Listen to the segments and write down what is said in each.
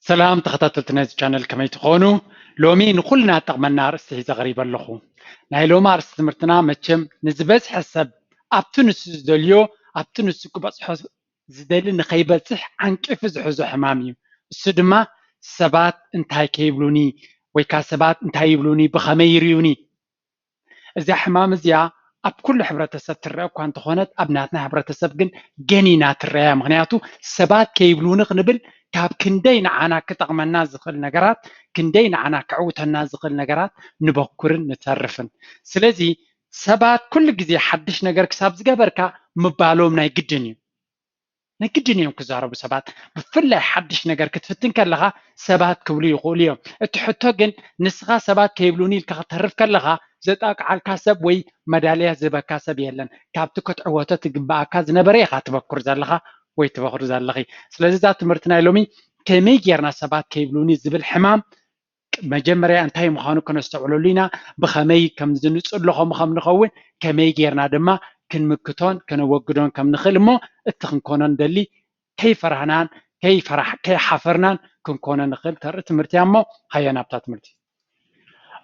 سلام تخططت ناس channel كما تخونوا لومي نقولنا تقمنا رأسه زغريب اللخو ناي لوما رأس مرتنا متشم نزبز حسب أبتنس دليو أبتنس كبس حس زدلي نخيبت صح عن كيف زحزو حمامي السدما سبات انتهي كيبلوني ويكا سبات انتهي يبلوني بخميريوني إذا حمام زيا أب كل حبرتسب ترى وكان تخونت أبناتنا حبرتسب جن جنينات ترى مغنياتو سبات كيبلون قنبل كاب كندين عنا كتغمنا زخل نجارات كندين عنا كعوتنا زخل نجارات نبكرن نتصرفن سلزي سبات كل جزء حدش نجار كسب زجبركا مبالوم نايجدني نكدني يوم كزارب سبات بفلا حدش نجار كتفتن كلها سبات كولي يقوليهم تحطه جن نسخة سبات كيبلوني الكترف كلها زتاك على الكسب وي مدالية زبا كسب يلن كابتكت عواتة جنبا كاز نبريخة تبكر زلها وي تبكر زلها سلازي ذات مرتنا لومي كمي جيرنا سبات كيبلوني زبل حمام مجمريا انتهي مخانو كنستعملوا لنا بخمي كم زنصل لهم خم نخون كمي جيرنا دما كنمكتون كنوجدون كم نخلمو اتخن كونن دلي كيف فرحنان كيف فرح كي حفرنان كن كونن نخل تر تمرتيامو هيا نبتا تمرتي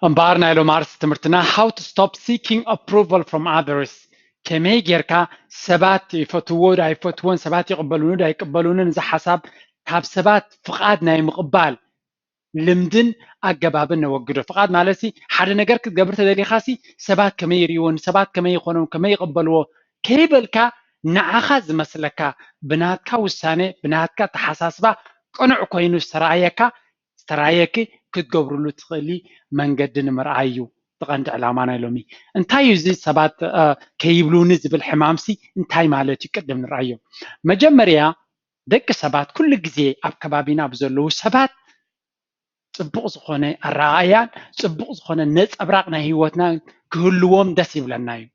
امبارنا لو مارس تمرتنا how to stop seeking approval from others كمي جيركا سبات يفتوون سبات يقبلون دا يقبلون ز حساب كاب سبات فقادنا يمقبال لمدن أجابابن نوجده فقط مالسي حد نجار كتجبر تدلي خاسي سبات كمي يريون سبات كمي يخونون كمي يقبلوا كيبلكا نأخذ مسلكا بناتكا والسنة بناتكا تحساسبا قنع كوينو استرايكي كتجبروا له تخلي من قدن مرعيو تغند علامانا لومي انتاي يزيد سبات كيبلون زبل حمامسي انتاي مالتي قدم نرعيو مجمريا دك سبات كل جزء أبكبابينا بزلو سبات صبغ زخونه الرعايان صبغ زخونه نص أبراقنا هيوتنا كلهم دس يبلنايو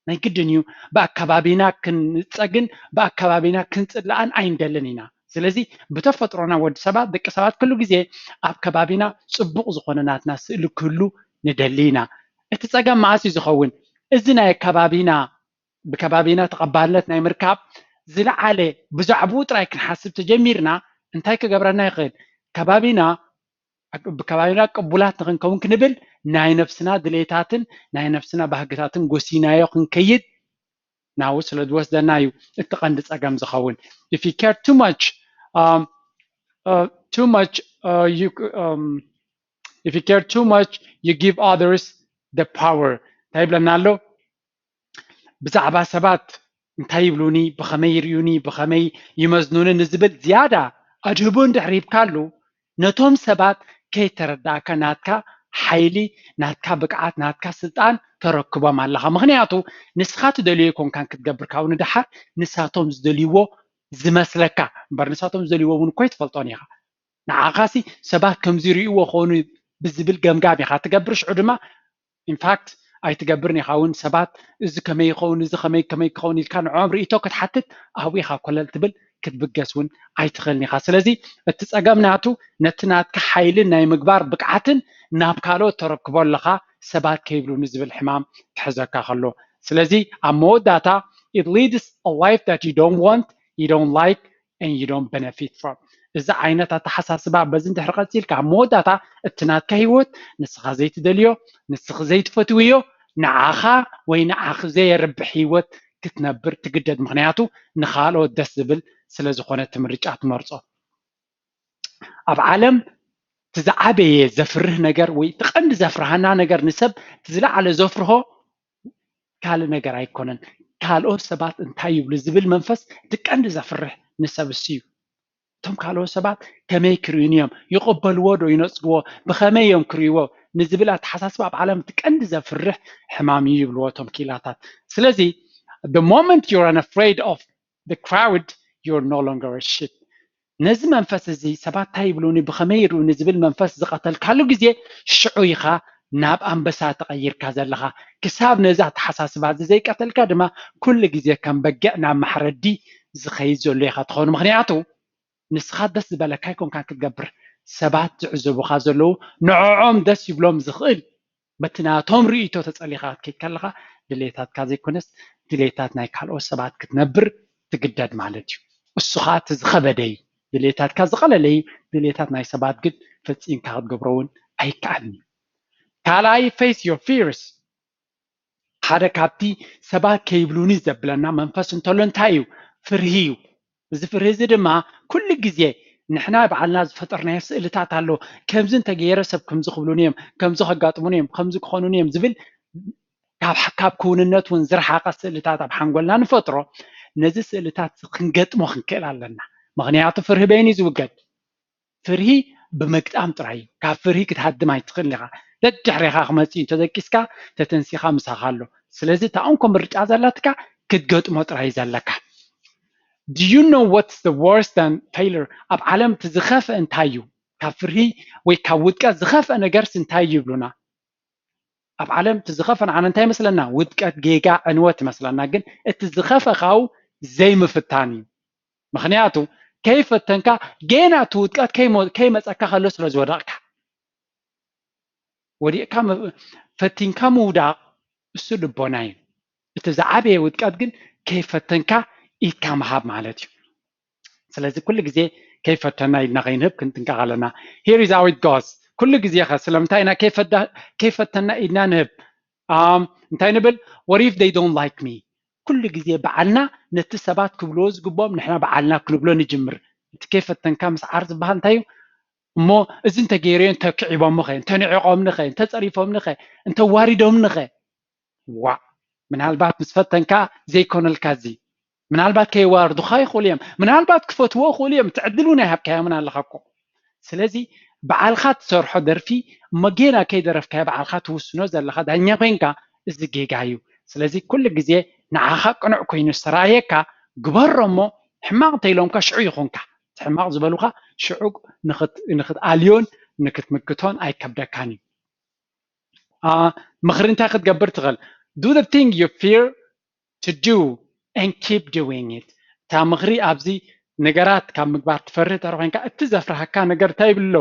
نيكدنيو بأكبابينا كنصقن بأكبابينا كنصلان عين دلنينا سلازي بتفطرنا ود سبات دك سبات كل جزء أكبابينا صبغ زخونه ناتنا سئل كله ندلينا اتصقن معاسي زخون إذنا كبابينا بكبابينا تقبلتنا مركب زل عليه بزعبو تراي كنحسب تجميرنا انتاي كجبرنا يخيل كبابينا بكبابينا قبولات نكون كنبل ناي نفسنا دليتاتن ناي نفسنا بهجتاتن غوسينا يخن كيد ناو سلد وسدنايو اتقند صقم زخون if you care too much if you care too much you give others the power طيب لنالو بزعبا سبات انتاي بلوني بخمي يريوني بخمي يمزنون نزبل زيادة أجهبون دحريب كالو نتوم سبات كي ترداكا ناتكا حيلي ناتكا بقعات ناتكا سلطان تركبا مالها مغنياتو نسخات دليو يكون كان كتقبر كاون دحر نساتهم زدليو زمسلكا بر نساتهم زدليو ونكويت فلطونيها نعاقاسي سبات كمزيريو وخونو بزبل قمقابي تقبرش عدما in fact أي تجبرني خاون سبات إذا كمي خون إذا كمي خون كان عمري توقت حتى أهوي خا كل التبل كتبجسون أي تخلني خاص لذي التسأجمناتو نتنات كحيل ناي مقبار بقعتن نابكالو تركبوا لخا سبات كيبلو نزب الحمام تحزك خلو سلذي أمو data it leads a life that you don't want you don't like and you don't benefit from إذا عينتا تحساس بقى بزن تحرقات سيلك أمو data التنات كهيوت نسخ زيت دليو نسخ زيت فتويو نعاخا وينعاخ زي رب حيوت كتنبر تجدد مغنياتو نخالو دسبل سلازخونة تمرجعت مرصو أب عالم تزعبي زفره نجر ويتقند زفرهنا نجر نسب تزلع على زفره كال نجر أيكونن كالو سبات انتايب لزبل منفس تقند زفره نسب السيو توم كالو سبات كمي كريونيوم يقبل ودو ينصقو بخمي يوم كريوو نزبلات حساس باب عالم تقند زفره حمامي يبلو توم كيلاتات سلازي the moment you're unafraid of the crowd you're no longer a shit نزل منفس زي سبات تايبلوني بخمير ونزبل منفس زقتل كالو جزي شعويخا ناب أنبسا تغير كازلها كساب نزات حساس بعد زي قتل كادما كل جزي كان بقعنا محردي زخيزو ليخا تخون مغنياتو نسخات دس بالكاي كون كان كتقبر سبات تعزبو خازلو نعوم دس يبلوم زخيل بتناتهم ريتو تسأليخات كي كالها دليتات كازي كونس دليتات ناي كالو سبات كتنبر تقدد مالتيو السخات زخبدي ድሌታትካ ዝቐለለይ ድሌታት ናይ ሰባት ግን ፈፂምካ ክትገብሮውን ኣይከኣልኒ ካልኣይ face your fears ሓደ ካብቲ ሰባት ከይብሉኒ ዘብለና መንፈስ እንተሎ እንታይ እዩ ፍርሂ እዩ እዚ ፍርሂ እዚ ድማ ኩሉ ግዜ ንሕና ባዕልና ዝፈጠርናዮ ስእልታት ኣሎ ከምዚ እንተገይረ ሰብ ከምዚ ክብሉኒ እዮም ከምዚ ከጋጥሙኒ እዮም ከምዚ ክኾኑኒ እዮም ዝብል ካብ ክውንነት እውን ዝረሓቐ ስእልታት ኣብ ሓንጎልና ንፈጥሮ ነዚ ስእልታት ክንገጥሞ ክንክእል ኣለና ምክንያቱ ፍርሂ በይኒ ዝውገድ ፍርሂ ብምግጣም ጥራይ ካብ ፍርሂ ክትሃድም ኣይትኽእል ኢኻ ደድሕሪኻ ክመፅእ ተደቂስካ ተተንሲኻ ምሳኻ ኣሎ ስለዚ ታእንኮ ምርጫ ዘለትካ ክትገጥሞ ጥራይ ዘለካ Do you know what's the worst than failure? ኣብ ዓለም ትዝኸፈ እንታይ እዩ ካብ ፍርሂ ወይ ካብ ውድቀት ዝኸፈ ነገርስ እንታይ እዩ ይብሉና ኣብ ዓለም ትዝኸፈ ንዓነ እንታይ ይመስለና ውድቀት ጌጋ ዕንወት ይመስለና ግን እቲ ዝኸፈ ካው ዘይምፍታን እዩ ምክንያቱ ከይፈተንካ ገና እቲ ውድቀት ከይመፀካ ከሎ ስለ ዝወደቕካ ወዲቕካ ፈቲንካ ምውዳቕ እሱ ልቦና እዩ እቲ ዝዓበየ ውድቀት ግን ከይፈተንካ ኢትካ ምሃብ ማለት እዩ ስለዚ ኩሉ ግዜ ከይፈተና ኢልና ከይንህብ ክንጥንቀቕ ኣለና here is how it goes ኩሉ ግዜ ኸ ስለምንታይ ኢና ከይፈተና ኢልና ንህብ እንታይ ንብል what if they don't like me ኩሉ ግዜ በዓልና ነቲ ሰባት ክብልዎ ዝግቦም ንሕና በዓልና ክንብሎ ንጅምር እቲ ከይፈተንካ ምስዓር ዝበሃል እንታይ እዩ እሞ እዚ እንተገይረዮ እንተክዒቦም ኸ እንተንዕቆምኒ ኸ እንተፀሪፎምኒ ኸ እንተዋሪዶምኒ ኸ ዋ ምናልባት ምስ ፈተንካ ዘይኮነልካ እዚ ምናልባት ከይዋርዱኻ ይኽእሉ እዮም ምናልባት ክፈትዎ ይኽእሉ እዮም ትዕድል እውን ኣይሃብካዮምን ኣለኻ እኮ ስለዚ በዓልካ ትሰርሖ ደርፊ መጌና ከይደረፍካዮ በዓልካ ትውስኖ ዘለካ ዳኛ ኮይንካ እዚ ጌጋ እዩ ስለዚ ኩሉ ግዜ ንዓኻ ቅኑዕ ኮይኑ ዝተራእየካ ግበሮ እሞ ሕማቕ እንተኢሎምካ ሽዑ ይኹንካ ሕማቕ ዝበሉካ ሽዑ ንክትኣልዮን ንክትምክቶን ኣይከብደካን እዩ ምኽሪ እንታይ ክትገብር ትኽእል do the thing you fear to do and keep doing it ta ምኽሪ ኣብዚ ነገራት ካብ ምግባር ትፈርህ ተር ኮይንካ እቲ ዘፍርሃካ ነገር እንታይ ይብሎ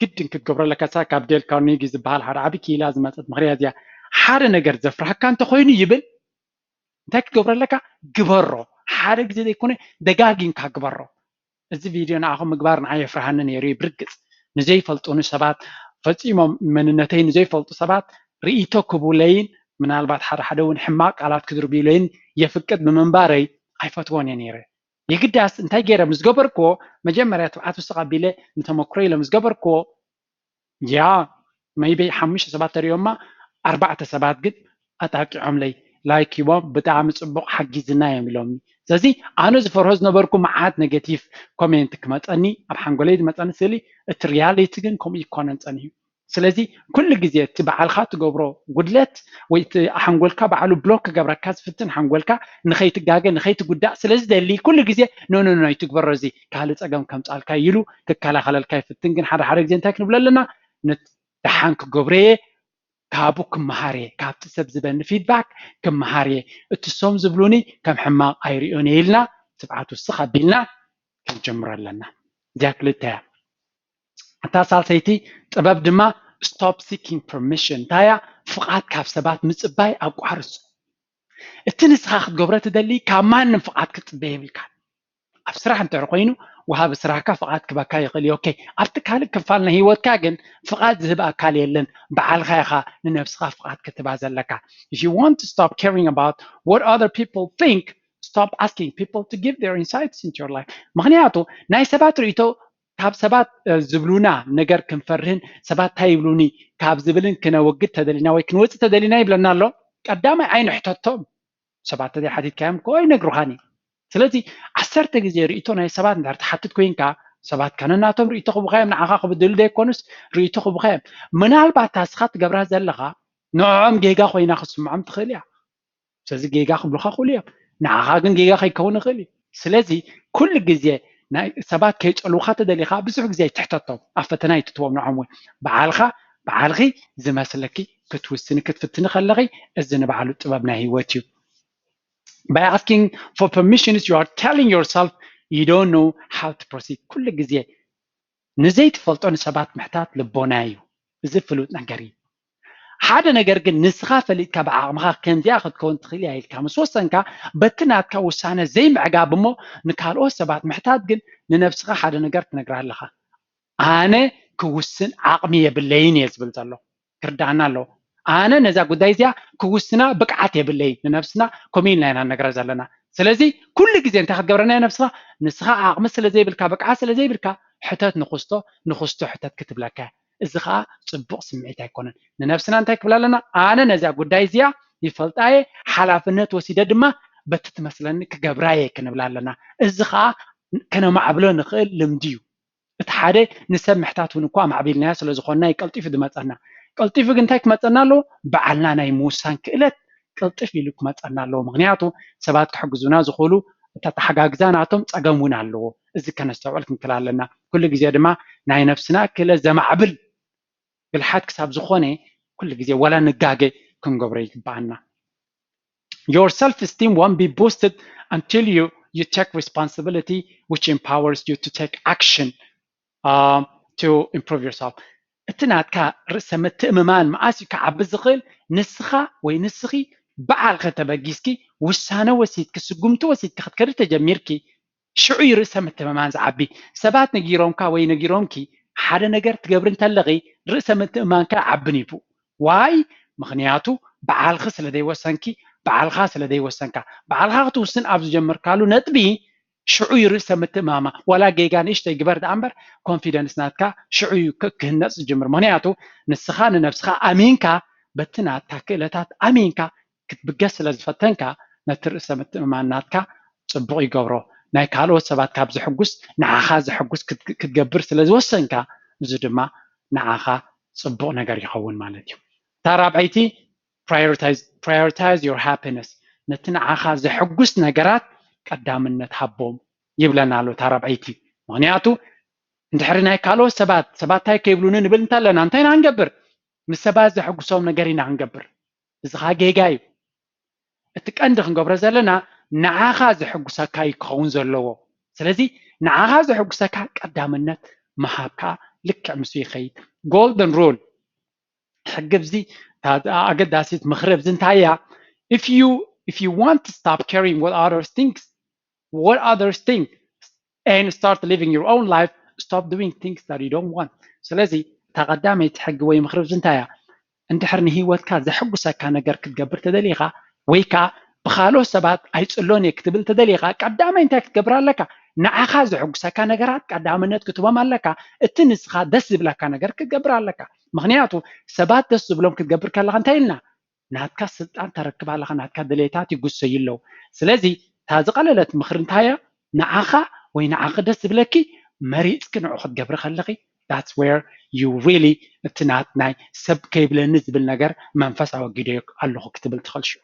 ግድን ክትገብረለካ ካብ ዴል ካርኔጊ ዝበሃል ሓደ ዓቢ ኪላ ዝመፀት ምኽሪ እዚኣ ሓደ ነገር ዘፍርሃካ እንተኮይኑ ይብል እንታይ ክትገብረለካ ግበሮ ሓደ ግዜ ዘይኮነ ደጋጊምካ ግበሮ እዚ ቪድዮ ንዓኹም ምግባር ንዓይ የፍርሃኒ ነይሩ ብርግፅ ንዘይፈልጡኒ ሰባት ፈፂሞም መንነተይ ንዘይፈልጡ ሰባት ርእይቶ ክቡለይን ምናልባት ሓደ እውን ሕማቅ ቃላት ክድርብዩለይን የፍቅድ ብምንባረይ ኣይፈትዎን እየ ነይረ የግዳስ እንታይ ገይረ ምስ ገበርክዎ መጀመርያ ትብዓት ውስጥ ቀቢለ ንተመክሮ ኢለ ምስ ገበርክዎ ያ maybe 5 ሰባት ተሪዮማ 4 ሰባት ግን ኣጣቂዖም ለይ ላይክ ይቦም ብጣዕሚ ፅቡቅ ሓጊዝና እዮም ኢሎም ስለዚ ኣነ ዝፈርሆ ዝነበርኩ መዓት ኔጌቲቭ ኮሜንት ክመፀኒ ኣብ ሓንጎለይ ዝመፀኒ ስእሊ እቲ ሪያሊቲ ግን ከምኡ ይኮነን ፀኒሑ ስለዚ ኩሉ ግዜ እቲ በዓልካ ትገብሮ ጉድለት ወይ እቲ ሓንጎልካ በዓሉ ብሎክ ክገብረካ ዝፍትን ሓንጎልካ ንኸይትጋገ ንኸይትጉዳእ ስለዚ ደሊ ኩሉ ግዜ ኖ ይትግበሮ እዚ ካልእ ፀገም ከምፃልካ ኢሉ ክከላኸለልካ ይፍትን ግን ሓደ ግዜ እንታይ ክንብሎ ኣለና ንድሓን ክገብረየ ካብኡ ክመሃርየ ካብቲ ሰብ ዝበኒ ፊድባክ ክመሃርየ እቲ ሶም ዝብሉኒ ከም ሕማቕ ኣይርዮን ኢልና ትብዓት ውስኽ ኣቢልና ክንጀምሮ ኣለና እዚኣ ክልተ እያ እታ ሳልሰይቲ ጥበብ ድማ stop seeking permission ታያ ፍቓድ ካብ ሰባት ምፅባይ ኣቋርፁ እቲ ንስኻ ክትገብሮ ትደሊ ካብ ማንም ፍቓድ ክትፅበይ የብልካ ኣብ ስራሕ እንተር ኮይኑ ወሃብ ስራሕካ ፍቓድ ክበካ ይኽእል ኦኬ ኣብቲ ካልእ ክፋል ናይ ሂወትካ ግን ፍቓድ ዝህብ ኣካል የለን በዓልካ ኢኻ ንነፍስኻ ፍቓድ ክትባ ዘለካ if you want to stop caring about what other people think stop asking people to give their insights into your life ምክንያቱ ናይ ሰባት ርእይቶ ካብ ሰባት ዝብሉና ነገር ክንፈርህን ሰባት እንታይ ይብሉኒ ካብ ዝብልን ክነወግድ ተደሊና ወይ ክንወፅእ ተደሊና ይብለና ኣሎ ቀዳማይ ኣይንሕተቶም ሰባት ተደይ ሓቲትካዮም ኮ ይነግሩኻኒ ስለዚ 10 ግዜ ርእይቶ ናይ ሰባት እንድሕር ትሓትት ኮይንካ ሰባት ከነናቶም ርእይቶ ክቡኻዮም ንዓኻ ክብድሉ ዘይኮኑስ ርእይቶ ክቡኻዮም ምናልባት ታስኻ ትገብራ ዘለኻ ንዖም ጌጋ ኮይና ክስምዖም ትኽእል እያ ስለዚ ጌጋ ክብሉኻ ክእሉ እዮም ንዓኻ ግን ጌጋ ከይከውን ይኽእል እዩ ስለዚ ኩሉ ግዜ ናይ ሰባት ከይፀልውካ ተደሊኻ ብዙሕ ግዜ ትሕተቶም ኣብ ፈተና ይትትዎም ንዖም እውን በዓልኺ ዝመስለኪ ክትውስኒ ክትፍትኒ ከለኺ እዚ ንበዓሉ ጥበብ ናይ ሂወት እዩ by asking for permissions you are telling yourself you don't know how to proceed ኩሉ ግዜ ንዘይትፈልጦ ንሰባት ምሕታት ልቦና እዩ እዚ ፍሉጥ ነገር እዩ ሓደ ነገር ግን ንስኻ ፈሊጥካ ብዓቕምኻ ከምዚኣ ክትከውን ትኽእል ኢልካ ምስ ወሰንካ በቲ ናትካ ውሳነ ዘይምዕጋብ እሞ ንካልኦት ሰባት ምሕታት ግን ንነፍስኻ ሓደ ነገር ትነግራ ኣለኻ ኣነ ክውስን ዓቕሚ የብለይን እየ ዝብል ዘሎ ክርዳእና ኣለዎ ኣነ ነዛ ጉዳይ እዚኣ ክውስና ብቅዓት የብለይን ንነፍስና ከምኡ ኢልና ኢና ነግራ ዘለና ስለዚ ኩሉ ግዜ እንታይ ክትገብረና ነፍስኻ ንስኻ ዓቕሚ ስለዘይብልካ ብቅዓት ስለዘይብልካ ሕተት ንኽስቶ ሕተት ክትብለካ እዚ ከዓ ፅቡቕ ስምዒት ኣይኮነን ንነፍስና እንታይ ክብላ ኣለና ኣነ ነዛ ጉዳይ እዚኣ ይፈልጣየ ሓላፍነት ወሲደ ድማ በቲ ትመስለኒ ክገብራ እየ ክንብላ ኣለና እዚ ከዓ ከነማዕብሎ ንኽእል ልምዲ እዩ እቲ ሓደ ንሰብ ምሕታት እውን እኳ ማዕቢልናዮ ስለዝኾንና ቀልጢፉ ዝመፀና ቀልጢፉ ግን እንታይ ክመፀና ኣለዎ በዓልና ናይ ምውሳን ክእለት ቅልጥፍ ኢሉ ክመፀና ኣለዎ ምክንያቱ ሰባት ክሕግዙና ዝኽእሉ ተተሓጋግዛ ናቶም ፀገም እውን ኣለዎ እዚ ከነስተውዕል ክንክእል ኣለና ኩሉ ግዜ ድማ ናይ ነፍስና ክእለት ዘማዕብል ብልሓት ክሳብ ዝኾነ ኩሉ ግዜ ወላ ንጋገ ክንገብሮ ይግባአና Your self-esteem won't be boosted until you take responsibility which empowers you to take action to improve yourself. እቲ ናትካ ርእሰ ምትእምማን መዓስ እዩ ክዓቢ ዝኽእል ንስኻ ወይ ንስኺ በዓልከ ተበጊስኪ ውሳነ ወሲድኪ ስጉምቲ ወሲድኪ ክትከድ ተጀሚርኪ ሽዑ ርእሰ ምትእምማን ዝዓቢ ሰባት ነጊሮምካ ወይ ነጊሮምኪ ሓደ ነገር ትገብር እንተለኺ ርእሰ ምትእምማንካ ዓብን ይፉ ዋይ ምክንያቱ በዓልኺ ስለዘይወሰንኪ በዓልኻ ስለዘይወሰንካ በዓልኻ ክትውስን ኣብ ዝጀመርካሉ ነጥቢ ሽዑ ርእሰ ምትእምማማ ወላ ጌጋ ንእሽተይ ግበር ዳ እምበር ኮንፊደንስ ናትካ ሽዑ ክህነፅ ዝጅምር ምክንያቱ ንስኻ ንነፍስኻ ኣሚንካ በቲ ናትካ ክእለታት ኣሚንካ ክትብገስ ስለዝፈተንካ ነቲ ርእሰ ምትእምማን ናትካ ፅቡቕ ይገብሮ ናይ ካልኦት ሰባት ካብ ዝሕጉስ ንዓኻ ዝሕጉስ ክትገብር ስለዝወሰንካ እዚ ድማ ንዓኻ ፅቡቕ ነገር ይኸውን ማለት እዩ እታ ራብዓይቲ prioritize your happiness ነቲ ንዓኻ ዝሕጉስ ነገራት ቀዳምነት ሃቦም ይብለና ኣሎ እታ ራብዓይቲ ምክንያቱ እንድሕሪ ናይ ካልኦት ሰባት እንታይ ከይብሉኒ ንብል እንተለና እንታይ ኢና ክንገብር ንሰባት ዘሕጉሶም ነገር ኢና ክንገብር እዚ ከዓ ጌጋ እዩ እቲ ቀንዲ ክንገብሮ ዘለና ንዓኻ ዝሕጉሰካ ይክኸውን ዘለዎ ስለዚ ንዓኻ ዝሕጉሰካ ቀዳምነት መሃብካ ልክዕ ምስ ይኸይድ golden rule ሕግብዚ ኣገዳሲት ምኽሪ ብዚ እንታይ እያ if you want to stop caring what others think and start living your own life stop doing things that you don't want ስለዚ ተቐዳመይቲ ሕጊ ወይ ምኽሪ ብዚ እንታይ እያ እንድሕር ንሂወትካ ዘሕጉሰካ ነገር ክትገብር ተደሊኻ ወይ ከዓ ብካልኦት ሰባት ኣይፅሎን እየ ክትብል ተደሊኻ ቀዳማይ እንታይ ክትገብር ኣለካ ንዓኻ ዘሕጉሰካ ነገራት ቀዳምነት ክትቦም ኣለካ እቲ ንስኻ ደስ ዝብለካ ነገር ክትገብር ኣለካ ምክንያቱ ሰባት ደስ ዝብሎም ክትገብር ከለካ እንታይ ኢልና ናትካ ስልጣን ተረክብ ኣለካ ናትካ ድሌታት ይጉሰዩ ኣለዉ ስለዚ እታ ዝቐለለት ምኽሪ እንታይ እያ ንዓኻ ወይ ንዓኺ ደስ ዝብለኪ መሪፅኪ ንዑ ክትገብሪ ከለኺ that's where you really እቲ ናይ ሰብ ከይብለኒ ዝብል ነገር መንፈስ ኣወጊደ ኣለኹ ክትብል ትኽእል ሽዑ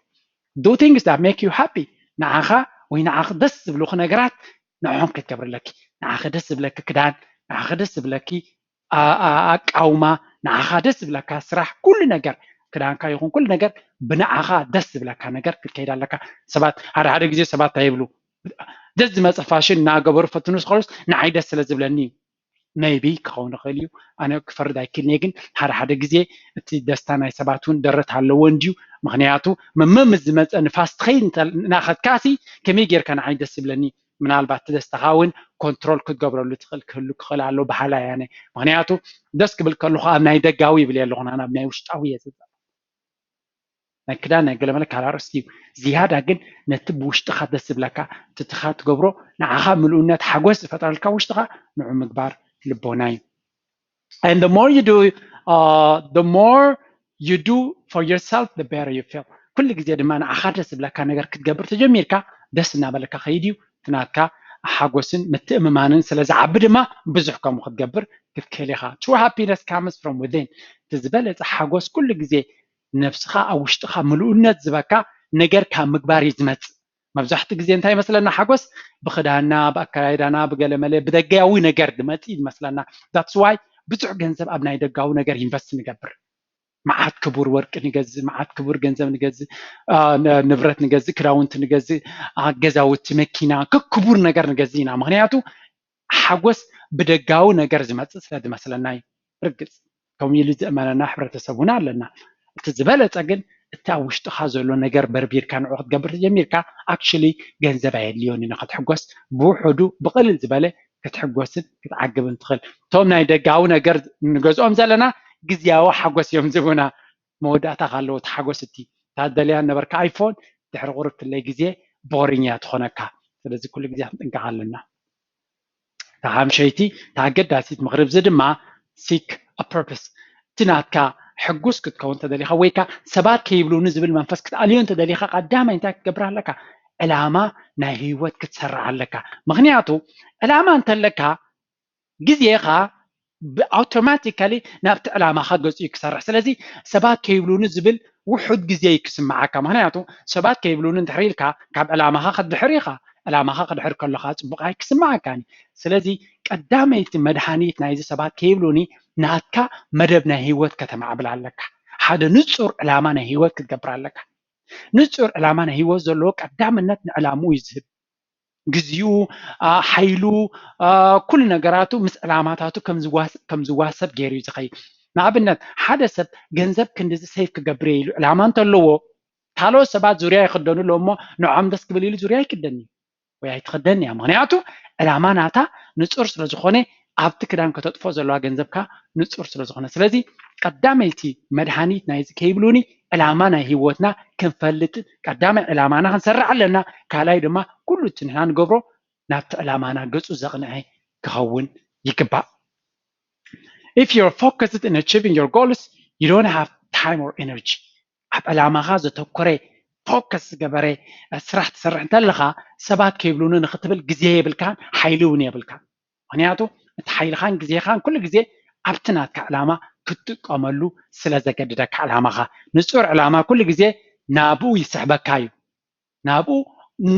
do things that make you happy ንዓኻ ወይ ንዓኺ ደስ ዝብሉኹ ነገራት ንዖም ክትገብርለኪ ንዓኺ ደስ ዝብለኪ ክዳን ንዓኺ ደስ ዝብለኪ ኣቃውማ ንዓኻ ደስ ዝብለካ ስራሕ ኩሉ ነገር ክዳንካ ይኹን ኩሉ ነገር ብንዓኻ ደስ ዝብለካ ነገር ክትከይድ ኣለካ ሰባት ሓደ ግዜ ሰባት ኣይብሉ ደስ ዝመፀ ፋሽን እናገበሩ ፈትኑ ዝኸሉስ ንዓይ ደስ ስለ ዝብለኒ ሜይቢ ክኸውን ይኽእል እዩ ኣነ ክፈርድ ኣይክእልኒ ግን ሓደ ግዜ እቲ ደስታ ናይ ሰባት እውን ደረት ኣለዎ እንድዩ ምክንያቱ መመም ዝመፀ ንፋስ ትኸይድ እናኸድካሲ ከመይ ጌርካ ንዓይ ደስ ዝብለኒ ምናልባት ደስታኻ እውን ኮንትሮል ክትገብረሉ ትኽእል ክህሉ ክኽእል ኣሎ ባህላ ያነ ምክንያቱ ደስ ክብል ከለኹ ኣብ ናይ ደጋዊ ይብል ኣለኹ ናብ ናይ ውሽጣዊ እየ ዝብል ናይ ክዳን ናይ ገለመለ ካላርስቲ እዩ ዝያዳ ግን ነቲ ብውሽጥኻ ደስ ዝብለካ ትትኻ ትገብሮ ንዓኻ ምልኡነት ሓጎስ ዝፈጥረልካ ውሽጥኻ ንዑ ምግባር ልቦና እዩ and the more you do for yourself the better you feel ኩሉ ግዜ ድማ ንዓኻ ደስ ዝብለካ ነገር ክትገብር ተጀሚርካ ደስ እናበለካ ከይድ እዩ ትናትካ ሓጎስን ምትእምማንን ስለዝዓቢ ድማ ብዙሕ ከምኡ ክትገብር ክትክእል ኢኻ true happiness comes from within ዝበለፀ ሓጎስ ኩሉ ግዜ ነፍስኻ ኣብ ውሽጥኻ ምልኡነት ዝበካ ነገር ካብ ምግባር እዩ ዝመፅእ መብዛሕትኡ ግዜ እንታይ ይመስለና ሓጎስ ብክዳና ብኣከዳድና ብገለመለ ብደጋዊ ነገር ዝመፅእ ይመስለና that's why ብዙሕ ገንዘብ ኣብ ናይ ደጋዊ ነገር ኢንቨስት ንገብር መዓት ክቡር ወርቂ ንገዝእ መዓት ክቡር ገንዘብ ንገዝእ ንብረት ንገዝእ ክዳውንቲ ንገዝእ ገዛውቲ መኪና ክቡር ነገር ንገዝእ ኢና ምክንያቱ ሓጎስ ብደጋዊ ነገር ዝመፅእ ስለ ዝመስለና እዩ ርግፅ ከምኡ ኢሉ ዝእመነና ሕብረተሰብ እውን ኣለና እቲ ዝበለፀ ግን እቲ ኣብ ውሽጥኻ ዘሎ ነገር በርቢርካ ንዑ ክትገብር ተጀሚርካ ኣክቹሊ ገንዘብ ኣየድልዮን ኢና ክትሕጎስ ብውሕዱ ብቕልል ዝበለ ክትሕጎስን ክትዓግብን ትኽእል እቶም ናይ ደጋዊ ነገር ንገዝኦም ዘለና ግዝያዊ ሓጎስ እዮም ዝቡና መወዳእታ ካለዎ እቲ ሓጎስ እቲ ታደልያ ነበርካ ኣይፎን ድሕሪ ቁርብ ትለይ ግዜ ቦሪኛ ትኾነካ ስለዚ ኩሉ ግዜ ክንጥንቀቕ ኣለና ተሓምሸይቲ ታገዳሲት ምክሪ እዚ ድማ ሲክ አ ፐርፐስ እቲ ናትካ ሕጉስ ክትከውን ተደሊኻ ወይ ከዓ ሰባት ከይብሉኒ ዝብል መንፈስ ክትኣልዮ ተደሊኻ ቀዳማይ እንታይ ክትገብር ኣለካ ዕላማ ናይ ህይወት ክትሰርሕ ኣለካ ምክንያቱ ዕላማ እንተለካ ግዜኻ ብኣውቶማቲካሊ ናብቲ ዕላማኻ ገፂኡ ክሰርሕ ስለዚ ሰባት ከይብሉኒ ዝብል ውሑድ ግዜ ክስማዓካ ምክንያቱ ሰባት ከይብሉኒ እንድሕር ኢልካ ካብ ዕላማኻ ክትድሕር ኢኻ ዕላማኻ ክድሕር ከለካ ፅቡቅ ክስማዓካኒ ስለዚ ቀዳመይቲ መድሓኒት ናይዚ ሰባት ከይብሉኒ ናትካ መደብ ናይ ህይወት ከተማዕብል ኣለካ ሓደ ንፁር ዕላማ ናይ ህይወት ክትገብር ኣለካ ንፁር ዕላማ ናይ ህይወት ዘለዎ ቀዳምነት ንዕላምኡ እዩ ዝህብ ግዜኡ ሓይሉ ኩሉ ነገራቱ ምስ ዕላማታቱ ከም ዝዋሰብ ገይሩ እዩ ዝኸይድ ንኣብነት ሓደ ሰብ ገንዘብ ክንዲዚ ሴፍ ክገብር ኢሉ ዕላማ እንተለዎ ካልኦት ሰባት ዙርያ ይክደኑ ኣሎ እሞ ንዖም ደስ ክብል ኢሉ ዙርያ ይክደን እዩ ወይ ኣይትክደን እያ ምክንያቱ ዕላማ ናታ ንፁር ስለዝኾነ ኣብቲ ክዳን ከተጥፎ ዘለዋ ገንዘብካ ንፁር ስለዝኾነ ስለዚ ቀዳመይቲ መድሓኒት ናይዚ ከይብሉኒ ዕላማ ናይ ህይወትና ክንፈልጥ ቀዳማይ ዕላማና ክንሰርሕ ኣለና ካልኣይ ድማ ኩሉ እቲ ንሕና ንገብሮ ናብቲ ዕላማና ገፁ ዘቕንዐ ክኸውን ይግባእ if you're focused in achieving your goals you don't have time or energy ኣብ ዕላማኻ ዘተኮረ ፎከስ ገበረ ስራሕ ትሰርሕ እንተለኻ ሰባት ከይብሉኒ ንኽትብል ግዜ የብልካን ሓይሊ እውን የብልካን ምክንያቱ እቲ ሓይልኻን ግዜኻን ኩሉ ግዜ ኣብቲ ናትካ ዕላማ ክትጥቀመሉ ስለ ዘገድደካ ዕላማኻ ንፁር ዕላማ ኩሉ ግዜ ናብኡ ይስሕበካ እዩ ናብኡ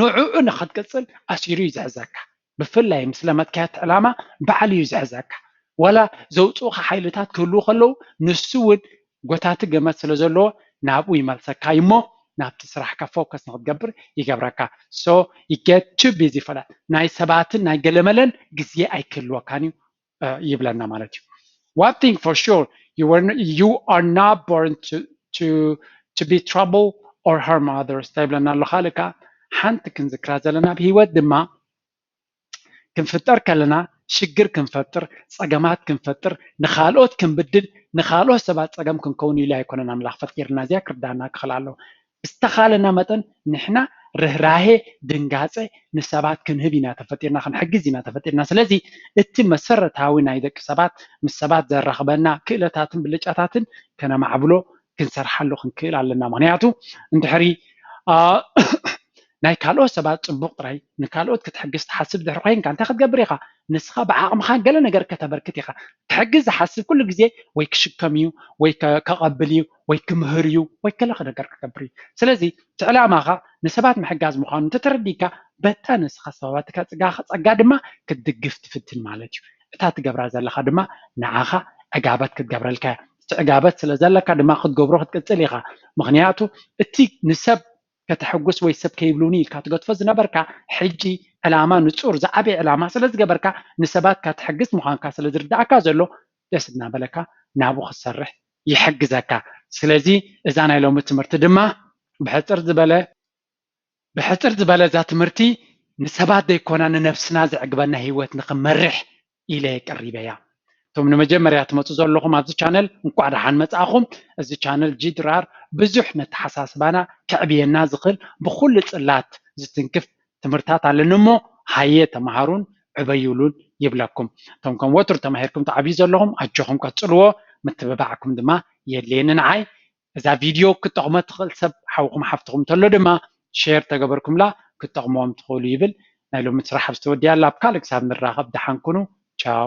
ንዕኡ ንኽትቅፅል ኣሲሩ እዩ ዝሕዘካ ብፍላይ ምስ ለመትካያት ዕላማ በዓል እዩ ዝሕዘካ ወላ ዘውፅኡካ ሓይልታት ክህልው ከለዉ ንሱ እውን ጎታቲ ገመድ ስለ ዘለዎ ናብኡ ይመልሰካ እሞ ናብቲ ስራሕካ ፎከስ ንክትገብር ይገብረካ so you get too busy for that ናይ ሰባትን ናይ ገለመለን ግዜ ኣይክህልወካን እዩ ይብለና ማለት እዩ one thing for sure you are not born to be trouble or harm others ታይብለና ኣሎ ካልካ ሓንቲ ክንዝክራ ዘለና ብሂወት ድማ ክንፍጠር ከለና ሽግር ክንፈጥር ፀገማት ክንፈጥር ንኻልኦት ክንብድል ንኻልኦት ሰባት ፀገም ክንከውን ኢሉ ኣይኮነን ኣምላኽ ፈጢርና እዚያ ክርዳና ክኽእል ኣለዎ ብዝተኻለና መጠን ንሕና ርህራሄ ድንጋፀ ንሰባት ክንህብ ኢና ተፈጢርና ክንሕግዝ ኢና ተፈጢርና ስለዚ እቲ መሰረታዊ ናይ ደቂ ሰባት ምስ ሰባት ዘራኽበና ክእለታትን ብልጫታትን ከነማዕብሎ ክንሰርሓሉ ክንክእል ኣለና ምክንያቱ እንድሕሪ ናይ ካልኦት ሰባት ፅቡቅ ጥራይ ንካልኦት ክትሕግዝ ትሓስብ ድሕሪ ኮይንካ እንታይ ክትገብር ኢኻ ንስኻ ብዓቕምኻ ገለ ነገር ከተበርክት ኢኻ ትሕግዝ ዝሓስብ ኩሉ ግዜ ወይ ክሽከም እዩ ወይ ከቐብል እዩ ወይ ክምህር እዩ ወይ ገለ ነገር ክገብር እዩ ስለዚ እቲ ዕላማኻ ንሰባት ምሕጋዝ ምዃኑ እንተተረዲእካ በታ ንስኻ ሰባትካ ፀጋ ድማ ክትድግፍ ትፍትን ማለት እዩ እታ ትገብራ ዘለካ ድማ ንዓኻ ዕጋበት ክትገብረልካ እቲ ዕጋበት ስለ ዘለካ ድማ ክትገብሮ ክትቅፅል ኢኻ ምክንያቱ እቲ ንሰብ ከተሐጉስ ወይ ሰብ ከይብሉኒ ኢልካ ትገጥፎ ዝነበርካ ሕጂ ዕላማ ንፁር ዝዓበየ ዕላማ ስለ ዝገበርካ ንሰባት ክትሕግዝ ምዃንካ ስለ ዝርዳእካ ዘሎ ደስ እናበለካ ናብኡ ክትሰርሕ ይሕግዘካ ስለዚ እዛ ናይ ሎሚ ትምህርቲ ድማ ብሕፅር ዝበለ እዛ ትምህርቲ ንሰባት ዘይኮና ንነፍስና ዘዕግበና ሂወት ንክመርሕ ኢለ የቀሪበ እያ እቶም ንመጀመርያ ትመፁ ዘለኹም ኣብዚ ቻነል እንኳዕ ደሓን መፃኹም እዚ ቻነል ጂድራር ብዙሕ ነተሓሳስባና ከዕብየና ዝኽእል ብኩሉ ፅላት ዝትንክፍ ትምህርታት ኣለኒ እሞ ሃየ ተምሃሩን ዕበይሉን ይብለኩም እቶም ከም ወትሩ ተማሂርኩም ተዓብዩ ዘለኹም ኣጆኹም ቀፅልዎ ምትብባዕኩም ድማ የድልየኒ ንዓይ እዛ ቪድዮ ክጠቕሞ ትኽእል ሰብ ሓውኩም ሓፍትኩም እንተሎ ድማ ሼር ተገበርኩምላ ክጠቕሞም ትኽእሉ ይብል ናይ ሎሚ ስራሕ ዝተወድያ ኣብ ካልእ ክሳብ ንራኸብ ደሓን ኩኑ ቻው